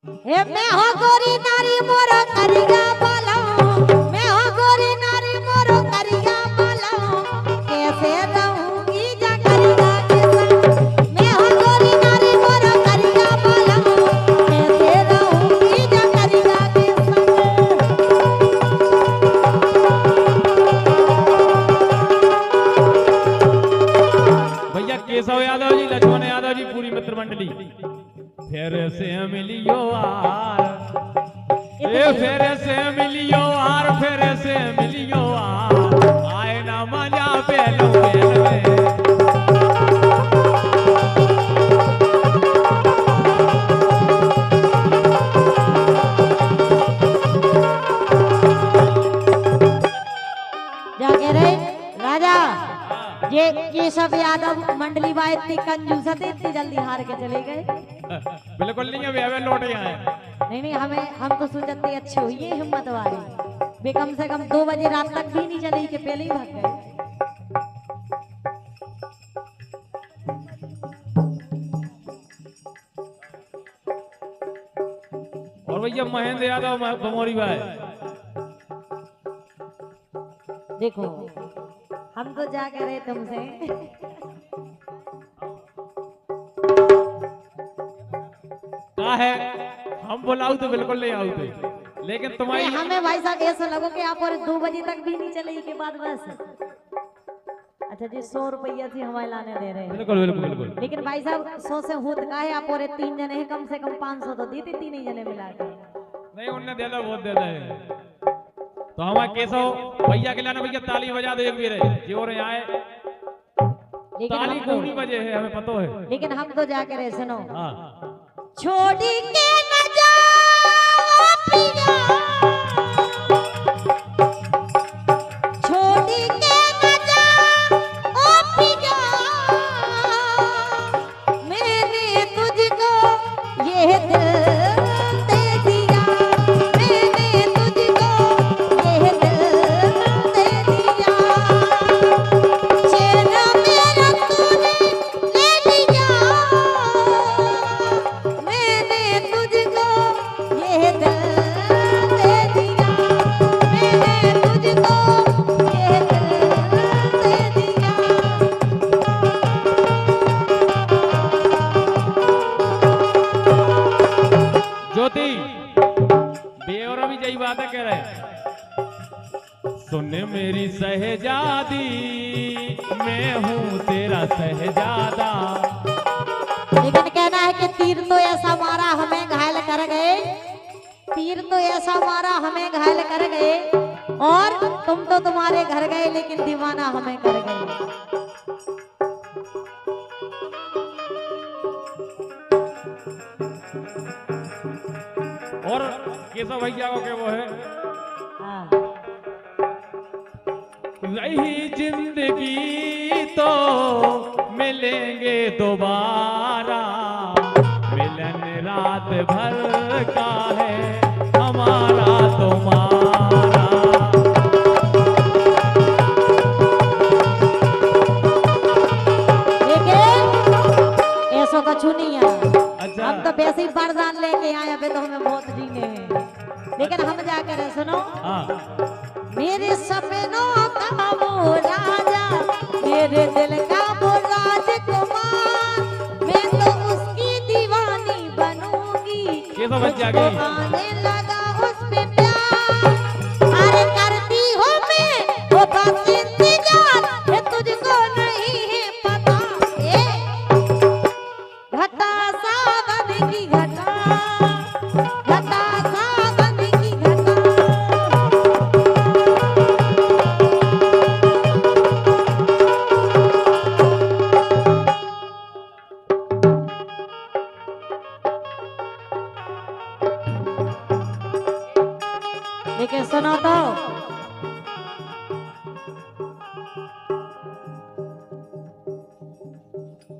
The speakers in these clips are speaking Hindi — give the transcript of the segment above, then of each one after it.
हे मैं हो गोरी नारी मोर करिया बालाओ, मैं हो गोरी नारी मोर करिया बालाओ, कैसे रहूंगी जा करिया के संग। मैं हो गोरी नारी मोर करिया बालाओ, कैसे रहूंगी जा करिया के संग। भैया केशव यादव जी, लक्ष्मण यादव जी, पूरी मित्र मंडली फिर से मिलियो आर, फिर से मिलियो आर, फिर से मिलियो आर, आए ना मजा पहलो पहल में। जाके रे राजा ये सब यादव मंडली बाई इतनी कंजूस थे, इतनी जल्दी हार के चले गए। बिल्कुल नहीं, अभी अभी लौट आए। नहीं हम तो सोचते अच्छे हुई है हिम्मत वाले, वे कम से कम 2 बजे रात तक भी नहीं चले कि पहले ही भाग गए। और भैया महेंद्र यादव बमोरी भाई, देखो हम तो जा के रहे तुमसे क्या है, हम बुलाऊ तो बिल्कुल नहीं आऊ थे, लेकिन तुम्हारी हमें भाई साहब ऐसा लगो कि आप और 2 बजे तक भी नहीं चले के बाद बस। अच्छा जी 100 रुपया से हमारे लाने दे रहे हैं। बिल्कुल बिल्कुल बिल्कुल। लेकिन भाई साहब 100 से होत का है, आप और 3 जने हैं, कम से कम 500 तो दी थी 3 जने मिला के। नहीं उनने दे दो, बहुत दे दे। तो हमारे केशव भैया के लाना, भैया ताली बजा दो एक भी रहे जी, और आए ताली को नहीं बजे है, हमें पता है। लेकिन हम तो जाके रहे सुनो, हाँ छोड़ी के न जाओ पिया, छोड़ी के न जाओ पिया, मैंने तुझको ये दिल दे दिया, मैंने तुझको ये दिल दे दिया, चैन मेरा तूने ले लिया, मैंने तुझको ये दिल दे दिया, मैंने तुझको ये दिल दे दिया। ज्योति बेऔरा भी यही बात है कह रहे, सुन मेरी सहजादी, मैं हूँ तेरा सहजादा। लेकिन कहना है कि तीर तो ऐसा मारा हमें घायल कर गए, तीर तो ऐसा मारा हमें घायल कर गए, और तुम तो तुम्हारे घर गए लेकिन दीवाना हमें कर गए। और केशव भैया को क्या वो है, हाँ। रही जिंदगी तो मिलेंगे दोबारा, मिलन रात भर का है हमारा तुम्हारा। लेकिन ऐसा कुछ नहीं है, अच्छा हम तो वैसे ही वरदान लेके आए, अबे तो हमें बहुत जीने हैं। लेकिन हम जाकर सुनो, हाँ मेरे सपनों का वो राजा, मेरे दिल का वो राजकुमार, मैं तो उसकी दीवानी बनूंगी, केशव बच्चा गई। मुझको आने लगा उस पे प्यार, अरे करती हूँ मैं वो बस इंतजार, ये तुझको नहीं है पता, ए घटा सावन की घटा, घटा सावन की घटा। लेकिन सुनो तो,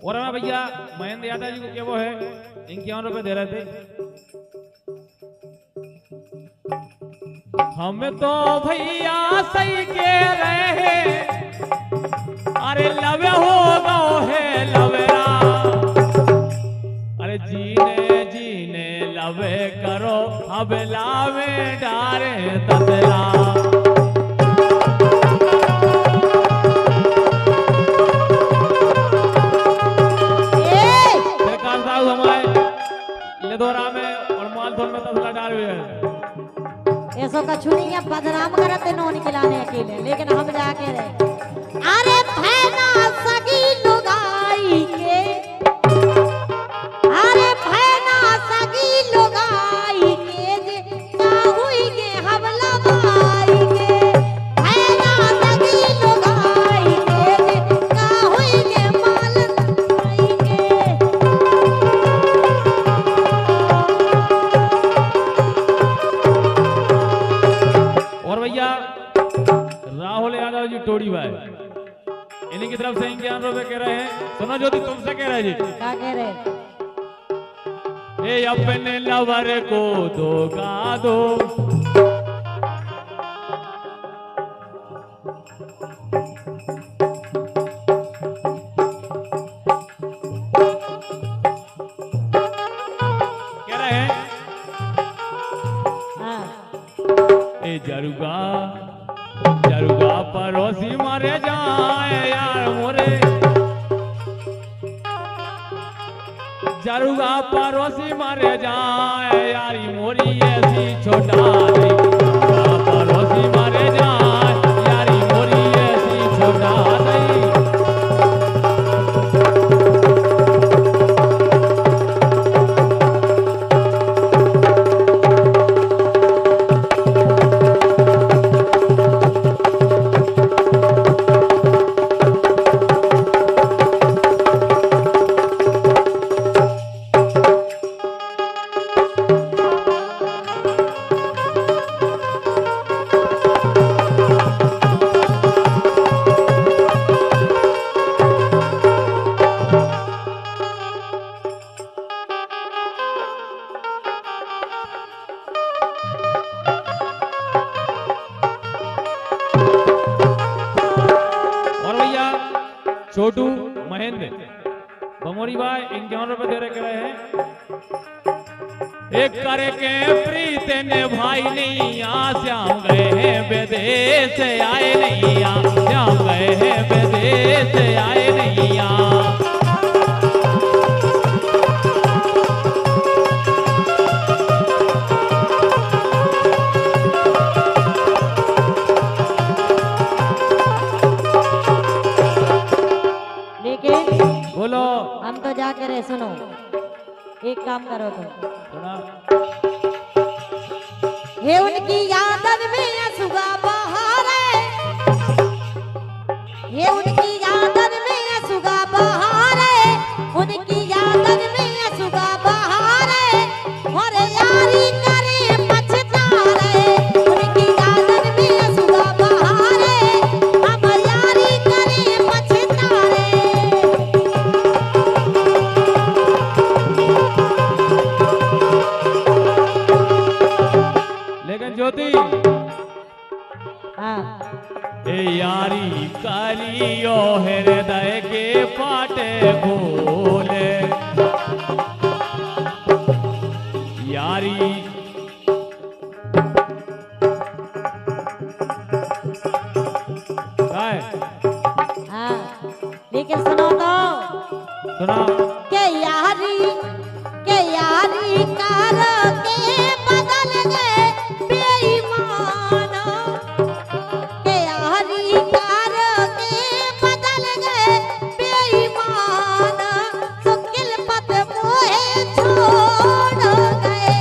और हमें भैया महेंद्र यादव जी को क्या वो है, 51 रुपए दे रहे थे। हम तो भैया सही के रहे, अरे लवे हो गो है लवेरा, अरे जीने जीने लवे करो हबला में डारे ततला। सरकार साहब हमारे लेदोरा में और मालथोन में ततला डाल हुए हैं। ऐसो कछु नहीं है, बदनाम करते नो निकलाने अकेले, लेकिन हम जाके रहे। अरे भैना सगी लुगाई के, अरे भैना सगी लुगाई के जे चाहुई के हमला बाई के, भैना सगी लुगाई के जे चाहुई के मालन बाई के। और भैया राहुल यादव जी टोड़ी भाई इन्हीं की तरफ से इक्यावन रुपए कह रहे हैं। सुनो ज्योति तुमसे कह रहे जी, क्या कह रहे? ए अपने लवर को धोखा दो। कह रहे हैं हाँ ए जरुगा जरुगा पड़ोसी मारे जाए यार मोरे, जरुगा पड़ोसी मारे जाए यारी मोरी ऐसी छोटा नहीं। जरुगा पड़ोसी मारे जाए यारी मोरी ऐसी छोटा नहीं। छोटू महेंद्र बमोरी भाई 51 रुपए दे रहे हैं। एक करे के प्रीत ने भाई नहीं श्याम गए हैं विदेश आए नहीं, श्याम गए हैं विदेश आए नहीं। बोलो हम तो जाके रहे। सुनो एक काम करो तुम, ये उनकी यादन में सुगा बहारे, ये उनकी यादन में सुगा बहारे, उनकी यादन में सुगा बहारे, और यारी करे पछतारे, उनकी यादन में सुगा बहारे, हम यारी करे पछतारे। ज्योति हाँ ए यारी कालियो हृदय के पाटे बोले, यारी हाँ लेकिन सुनो तो, सुना के यारी कार के बदल गए बेईमान, के यारी कार के बदल गए बेईमान, सुकिल पत मोहे छोड़ गए।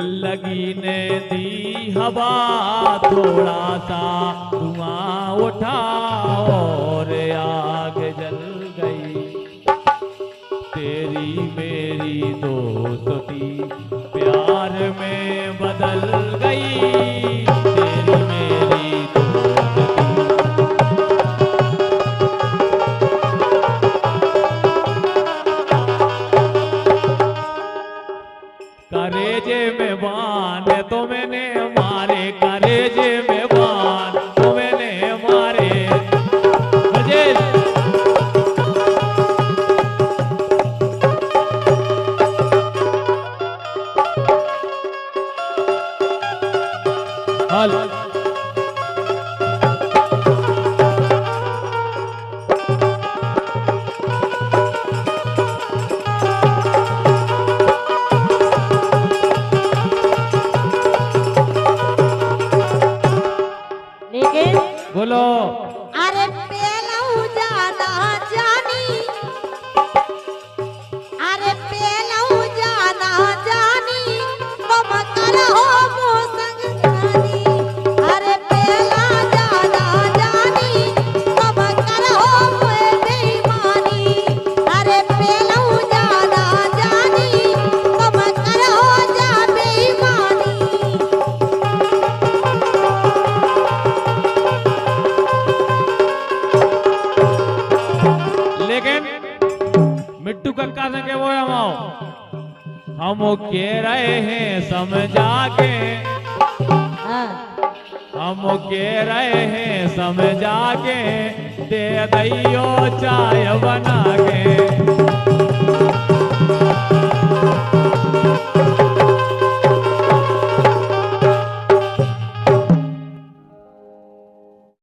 लगी ने दी हवा थोड़ा सा धुआं उठा और आग जल गई। तेरी मेरी दोस्ती प्यार में बदल गई। तेरी मेरी दोस्ती करेजे में बान तो मैंने मारे, करेजे में बान तो मैंने मारे। हल लेकिन बोलो। अरे पेलऊ जाना जानी, अरे पेलऊ जाना जानी, तुम करहो मो संग जानी। अरे पेला जाना जानी, तुम करहो मोए बेईमानी। अरे पेलऊ जाना जानी, तुम करहो जा बेईमानी। लेकिन मिट्टू कक्का से के वो हम कह रहे हैं समझा के, हाँ। हम कह रहे हैं समझा के, दे दैयो चाय बना के।